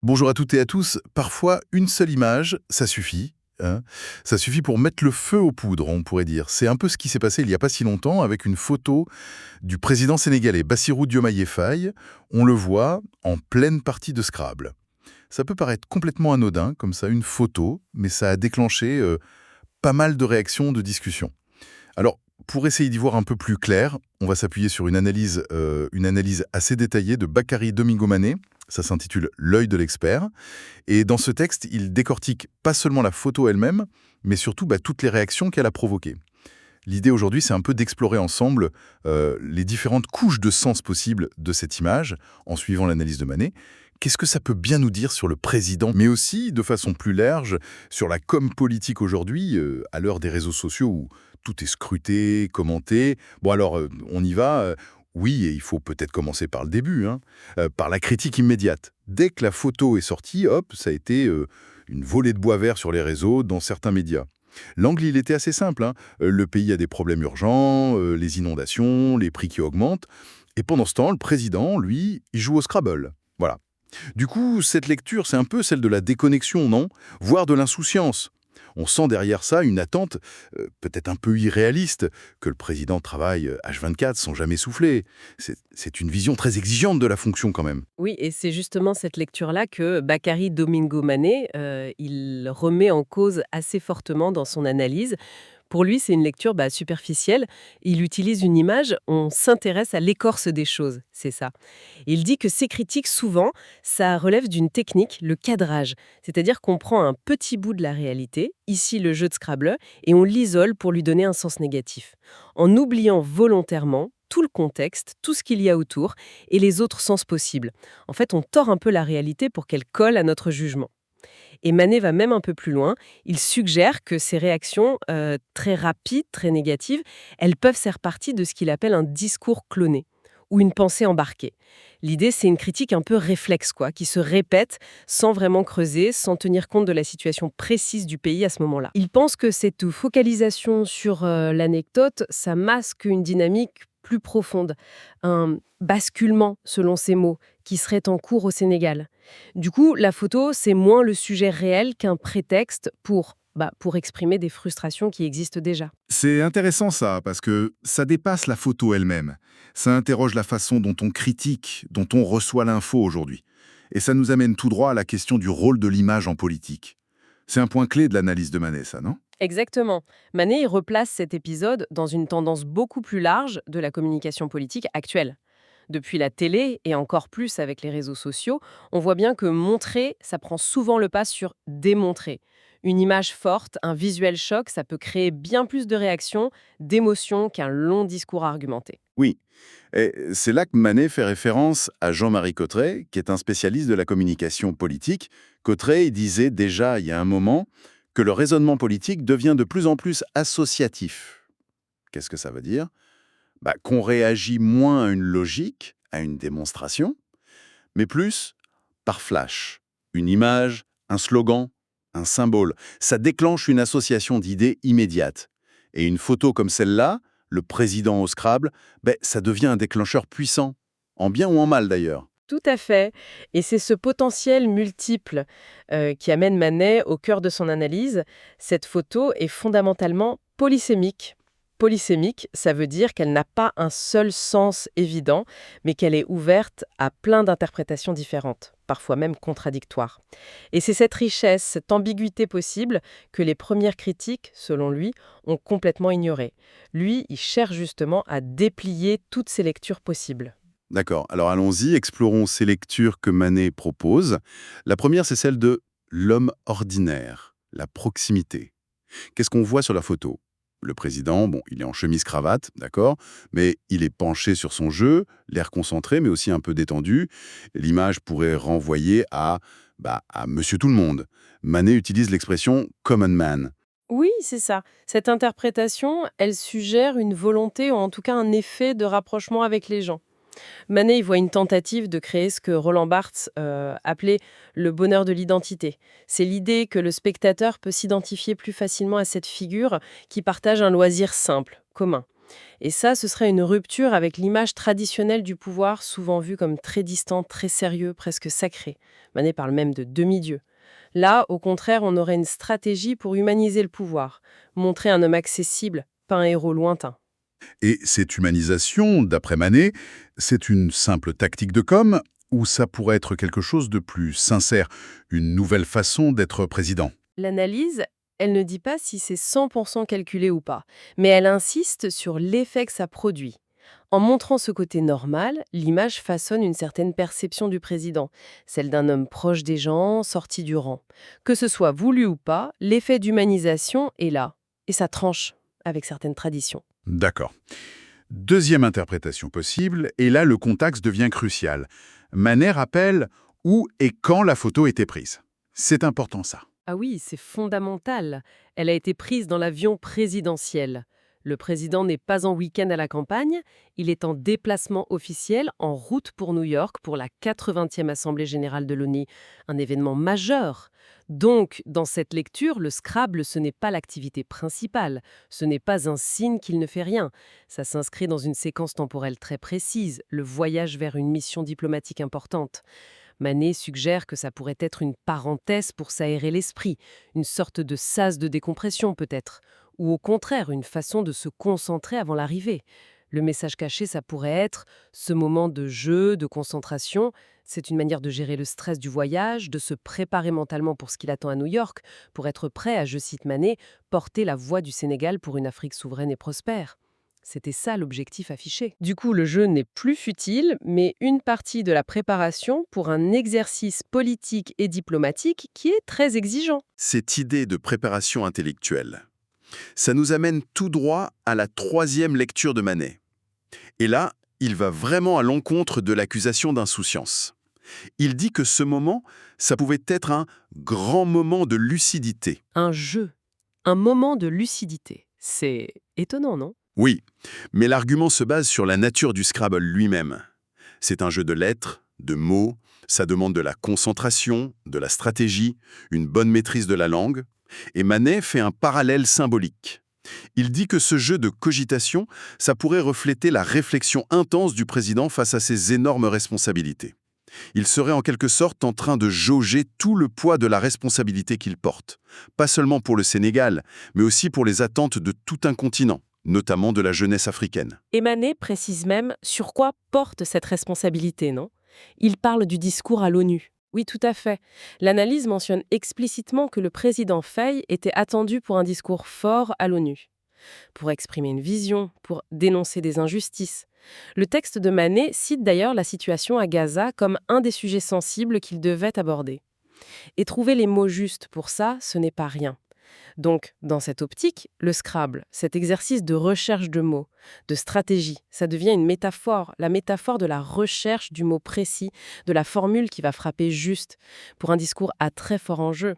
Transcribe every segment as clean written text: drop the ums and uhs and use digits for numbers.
Bonjour à toutes et à tous. Parfois, une seule image, ça suffit, hein. Ça suffit pour mettre le feu aux poudres, on pourrait dire. C'est un peu ce qui s'est passé il n'y a pas si longtemps avec une photo du président sénégalais Bassirou Diomaye Faye. On le voit en pleine partie de Scrabble. Ça peut paraître complètement anodin, comme ça, une photo, mais ça a déclenché pas mal de réactions, de discussions. Alors, pour essayer d'y voir un peu plus clair, on va s'appuyer sur une analyse assez détaillée de Bakary Domingo Mané. Ça s'intitule L'œil de l'expert. Et dans ce texte, il décortique pas seulement la photo elle-même, mais surtout toutes les réactions qu'elle a provoquées. L'idée aujourd'hui, c'est un peu d'explorer ensemble les différentes couches de sens possibles de cette image, en suivant l'analyse de Manet. Qu'est-ce que ça peut bien nous dire sur le président, mais aussi, de façon plus large, sur la com politique aujourd'hui, à l'heure des réseaux sociaux où tout est scruté, commenté. Bon alors, on y va. Oui, et il faut peut-être commencer par le début, hein, par la critique immédiate. Dès que la photo est sortie, hop, ça a été une volée de bois vert sur les réseaux, dans certains médias. L'angle, il était assez simple, hein. Le pays a des problèmes urgents, les inondations, les prix qui augmentent. Et pendant ce temps, le président, lui, il joue au Scrabble. Voilà. Du coup, cette lecture, c'est un peu celle de la déconnexion, non? Voire de l'insouciance. On sent derrière ça une attente, peut-être un peu irréaliste, que le président travaille H24 sans jamais souffler. C'est une vision très exigeante de la fonction quand même. Oui, et c'est justement cette lecture-là que Bakary Domingo Mané, il remet en cause assez fortement dans son analyse. Pour lui, c'est une lecture superficielle. Il utilise une image, on s'intéresse à l'écorce des choses, c'est ça. Il dit que ces critiques, souvent, ça relève d'une technique, le cadrage. C'est-à-dire qu'on prend un petit bout de la réalité, ici le jeu de Scrabble, et on l'isole pour lui donner un sens négatif. En oubliant volontairement tout le contexte, tout ce qu'il y a autour, et les autres sens possibles. En fait, on tord un peu la réalité pour qu'elle colle à notre jugement. Et Manet va même un peu plus loin. Il suggère que ces réactions très rapides, très négatives, elles peuvent faire partie de ce qu'il appelle un discours cloné ou une pensée embarquée. L'idée, c'est une critique un peu réflexe, quoi, qui se répète sans vraiment creuser, sans tenir compte de la situation précise du pays à ce moment-là. Il pense que cette focalisation sur l'anecdote, ça masque une dynamique plus profonde, un basculement, selon ses mots, qui serait en cours au Sénégal. Du coup, la photo, c'est moins le sujet réel qu'un prétexte pour exprimer des frustrations qui existent déjà. C'est intéressant ça, parce que ça dépasse la photo elle-même. Ça interroge la façon dont on critique, dont on reçoit l'info aujourd'hui. Et ça nous amène tout droit à la question du rôle de l'image en politique. C'est un point clé de l'analyse de Manet, ça, non? Exactement. Manet il replace cet épisode dans une tendance beaucoup plus large de la communication politique actuelle. Depuis la télé, et encore plus avec les réseaux sociaux, on voit bien que montrer, ça prend souvent le pas sur démontrer. Une image forte, un visuel choc, ça peut créer bien plus de réactions, d'émotions qu'un long discours argumenté. Oui. Et c'est là que Manet fait référence à Jean-Marie Cotret, qui est un spécialiste de la communication politique. Cotret il disait déjà, il y a un moment, que le raisonnement politique devient de plus en plus associatif. Qu'est-ce que ça veut dire? Qu'on réagit moins à une logique, à une démonstration, mais plus par flash. Une image, un slogan, un symbole. Ça déclenche une association d'idées immédiate. Et une photo comme celle-là, le président au Scrabble, ça devient un déclencheur puissant, en bien ou en mal d'ailleurs. Tout à fait. Et c'est ce potentiel multiple qui amène Manet au cœur de son analyse. Cette photo est fondamentalement polysémique. Polysémique, ça veut dire qu'elle n'a pas un seul sens évident, mais qu'elle est ouverte à plein d'interprétations différentes, parfois même contradictoires. Et c'est cette richesse, cette ambiguïté possible que les premières critiques, selon lui, ont complètement ignorée. Lui, il cherche justement à déplier toutes ces lectures possibles. D'accord, alors allons-y, explorons ces lectures que Manet propose. La première, c'est celle de l'homme ordinaire, la proximité. Qu'est-ce qu'on voit sur la photo? Le président, bon, il est en chemise-cravate, d'accord, mais il est penché sur son jeu, l'air concentré, mais aussi un peu détendu. L'image pourrait renvoyer à Monsieur Tout-le-Monde. Manet utilise l'expression «common man». Oui, c'est ça. Cette interprétation, elle suggère une volonté ou en tout cas un effet de rapprochement avec les gens. Manet y voit une tentative de créer ce que Roland Barthes appelait le bonheur de l'identité. C'est l'idée que le spectateur peut s'identifier plus facilement à cette figure qui partage un loisir simple, commun. Et ça, ce serait une rupture avec l'image traditionnelle du pouvoir, souvent vue comme très distant, très sérieux, presque sacré. Manet parle même de demi-dieu. Là, au contraire, on aurait une stratégie pour humaniser le pouvoir, montrer un homme accessible, pas un héros lointain. Et cette humanisation, d'après Manet, c'est une simple tactique de com ou ça pourrait être quelque chose de plus sincère, une nouvelle façon d'être président? L'analyse, elle ne dit pas si c'est 100% calculé ou pas, mais elle insiste sur l'effet que ça produit. En montrant ce côté normal, l'image façonne une certaine perception du président, celle d'un homme proche des gens, sorti du rang. Que ce soit voulu ou pas, l'effet d'humanisation est là, et ça tranche avec certaines traditions. D'accord. Deuxième interprétation possible, et là le contexte devient crucial. Manet rappelle où et quand la photo était prise. C'est important ça. Ah oui, c'est fondamental. Elle a été prise dans l'avion présidentiel. Le président n'est pas en week-end à la campagne, il est en déplacement officiel en route pour New York pour la 80e Assemblée générale de l'ONU, un événement majeur. Donc, dans cette lecture, le Scrabble, ce n'est pas l'activité principale, ce n'est pas un signe qu'il ne fait rien. Ça s'inscrit dans une séquence temporelle très précise, le voyage vers une mission diplomatique importante. Manet suggère que ça pourrait être une parenthèse pour s'aérer l'esprit, une sorte de sas de décompression peut-être, ou au contraire une façon de se concentrer avant l'arrivée. Le message caché, ça pourrait être ce moment de jeu, de concentration. C'est une manière de gérer le stress du voyage, de se préparer mentalement pour ce qu'il attend à New York, pour être prêt à, je cite Manet, porter la voix du Sénégal pour une Afrique souveraine et prospère. C'était ça l'objectif affiché. Du coup, le jeu n'est plus futile, mais une partie de la préparation pour un exercice politique et diplomatique qui est très exigeant. Cette idée de préparation intellectuelle, ça nous amène tout droit à la troisième lecture de Manet. Et là, il va vraiment à l'encontre de l'accusation d'insouciance. Il dit que ce moment, ça pouvait être un grand moment de lucidité. Un jeu, un moment de lucidité. C'est étonnant, non? Oui, mais l'argument se base sur la nature du Scrabble lui-même. C'est un jeu de lettres, de mots, ça demande de la concentration, de la stratégie, une bonne maîtrise de la langue, et Manet fait un parallèle symbolique. Il dit que ce jeu de cogitation, ça pourrait refléter la réflexion intense du président face à ses énormes responsabilités. Il serait en quelque sorte en train de jauger tout le poids de la responsabilité qu'il porte, pas seulement pour le Sénégal, mais aussi pour les attentes de tout un continent, notamment de la jeunesse africaine. Et Manet précise même sur quoi porte cette responsabilité, non? Il parle du discours à l'ONU. Oui, tout à fait. L'analyse mentionne explicitement que le président Faye était attendu pour un discours fort à l'ONU, pour exprimer une vision, pour dénoncer des injustices. Le texte de Manet cite d'ailleurs la situation à Gaza comme un des sujets sensibles qu'il devait aborder. Et trouver les mots justes pour ça, ce n'est pas rien. Donc, dans cette optique, le Scrabble, cet exercice de recherche de mots, de stratégie, ça devient une métaphore, la métaphore de la recherche du mot précis, de la formule qui va frapper juste, pour un discours à très fort enjeu.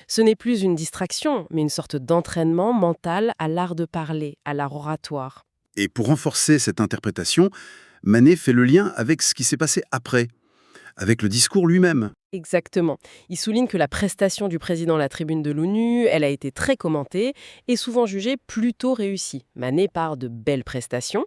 Ce n'est plus une distraction, mais une sorte d'entraînement mental à l'art de parler, à l'art oratoire. Et pour renforcer cette interprétation, Manet fait le lien avec ce qui s'est passé après, avec le discours lui-même. Exactement. Il souligne que la prestation du président à la tribune de l'ONU, elle a été très commentée et souvent jugée plutôt réussie. Manet part de belles prestations.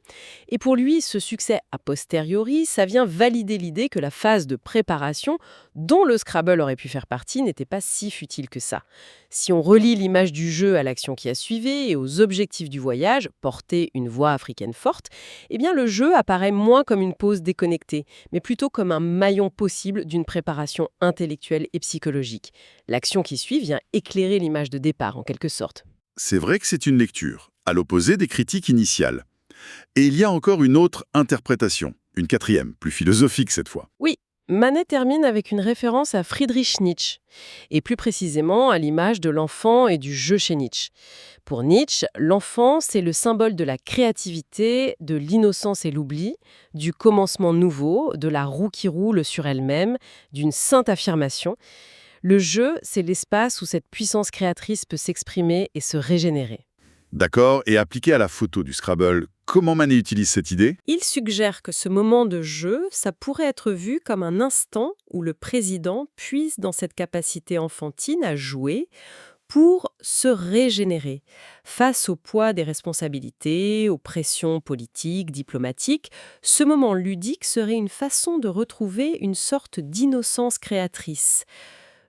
Et pour lui, ce succès a posteriori, ça vient valider l'idée que la phase de préparation, dont le Scrabble aurait pu faire partie, n'était pas si futile que ça. Si on relie l'image du jeu à l'action qui a suivi et aux objectifs du voyage, porter une voix africaine forte, eh bien le jeu apparaît moins comme une pause déconnectée, mais plutôt comme un maillon possible d'une préparation intellectuelle et psychologique. L'action qui suit vient éclairer l'image de départ, en quelque sorte. C'est vrai que c'est une lecture, à l'opposé des critiques initiales. Et il y a encore une autre interprétation, une quatrième, plus philosophique cette fois. Oui, Manet termine avec une référence à Friedrich Nietzsche, et plus précisément à l'image de l'enfant et du jeu chez Nietzsche. Pour Nietzsche, l'enfant, c'est le symbole de la créativité, de l'innocence et l'oubli, du commencement nouveau, de la roue qui roule sur elle-même, d'une sainte affirmation. Le jeu, c'est l'espace où cette puissance créatrice peut s'exprimer et se régénérer. D'accord, et appliqué à la photo du Scrabble, comment Manet utilise cette idée? Il suggère que ce moment de jeu, ça pourrait être vu comme un instant où le président puise dans cette capacité enfantine à jouer pour se régénérer. Face au poids des responsabilités, aux pressions politiques, diplomatiques, ce moment ludique serait une façon de retrouver une sorte d'innocence créatrice,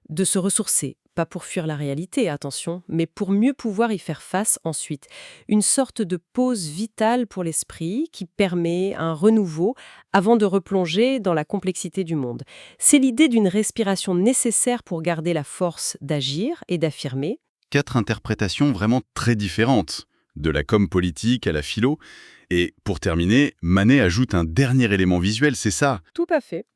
de se ressourcer, pas pour fuir la réalité, attention, mais pour mieux pouvoir y faire face ensuite. Une sorte de pause vitale pour l'esprit qui permet un renouveau avant de replonger dans la complexité du monde. C'est l'idée d'une respiration nécessaire pour garder la force d'agir et d'affirmer. 4 interprétations vraiment très différentes, de la com politique à la philo. Et pour terminer, Manet ajoute un dernier élément visuel, c'est ça. Tout à fait.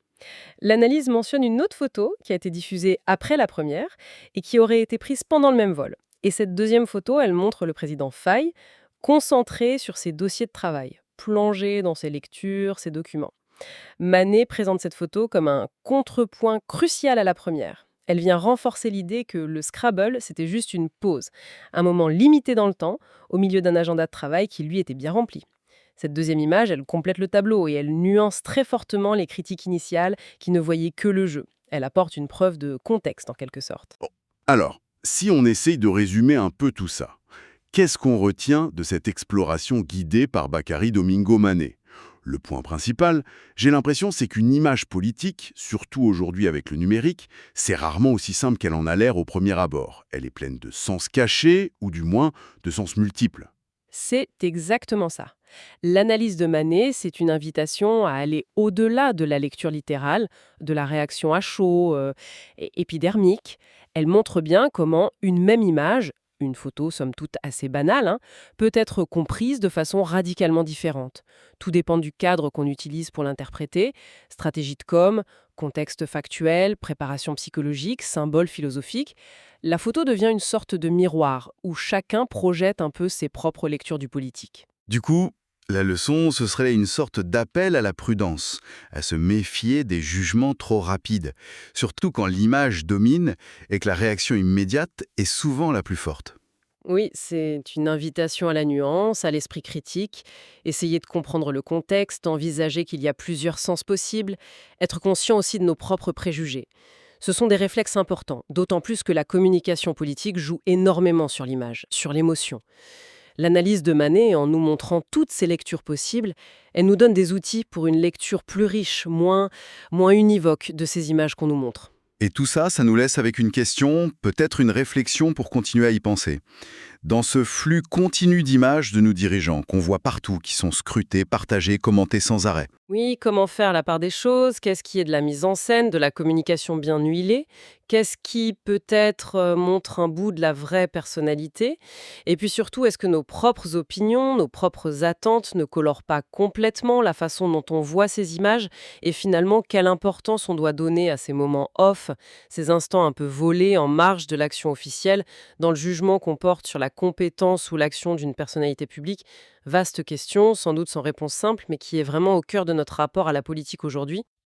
L'analyse mentionne une autre photo qui a été diffusée après la première et qui aurait été prise pendant le même vol. Et cette deuxième photo, elle montre le président Faye concentré sur ses dossiers de travail, plongé dans ses lectures, ses documents. Manet présente cette photo comme un contrepoint crucial à la première. Elle vient renforcer l'idée que le Scrabble, c'était juste une pause, un moment limité dans le temps, au milieu d'un agenda de travail qui, lui, était bien rempli. Cette deuxième image, elle complète le tableau et elle nuance très fortement les critiques initiales qui ne voyaient que le jeu. Elle apporte une preuve de contexte, en quelque sorte. Alors, si on essaye de résumer un peu tout ça, qu'est-ce qu'on retient de cette exploration guidée par Bakary Domingo Manet? Le point principal, j'ai l'impression, c'est qu'une image politique, surtout aujourd'hui avec le numérique, c'est rarement aussi simple qu'elle en a l'air au premier abord. Elle est pleine de sens cachés, ou du moins de sens multiples. C'est exactement ça. L'analyse de Manet, c'est une invitation à aller au-delà de la lecture littérale, de la réaction à chaud, et épidermique. Elle montre bien comment une même image, une photo somme toute assez banale, peut être comprise de façon radicalement différente. Tout dépend du cadre qu'on utilise pour l'interpréter, stratégie de com, contexte factuel, préparation psychologique, symbole philosophique. La photo devient une sorte de miroir où chacun projette un peu ses propres lectures du politique. Du coup, la leçon, ce serait une sorte d'appel à la prudence, à se méfier des jugements trop rapides, surtout quand l'image domine et que la réaction immédiate est souvent la plus forte. Oui, c'est une invitation à la nuance, à l'esprit critique, essayer de comprendre le contexte, envisager qu'il y a plusieurs sens possibles, être conscient aussi de nos propres préjugés. Ce sont des réflexes importants, d'autant plus que la communication politique joue énormément sur l'image, sur l'émotion. L'analyse de Manet, en nous montrant toutes ces lectures possibles, elle nous donne des outils pour une lecture plus riche, moins univoque de ces images qu'on nous montre. Et tout ça, ça nous laisse avec une question, peut-être une réflexion pour continuer à y penser. Dans ce flux continu d'images de nos dirigeants, qu'on voit partout, qui sont scrutés, partagés, commentés sans arrêt. Oui, comment faire la part des choses? Qu'est-ce qui est de la mise en scène, de la communication bien huilée? Qu'est-ce qui peut-être montre un bout de la vraie personnalité? Et puis surtout, est-ce que nos propres opinions, nos propres attentes ne colorent pas complètement la façon dont on voit ces images? Et finalement, quelle importance on doit donner à ces moments off, ces instants un peu volés en marge de l'action officielle, dans le jugement qu'on porte sur la compétence ou l'action d'une personnalité publique? Vaste question, sans doute sans réponse simple, mais qui est vraiment au cœur de notre rapport à la politique aujourd'hui.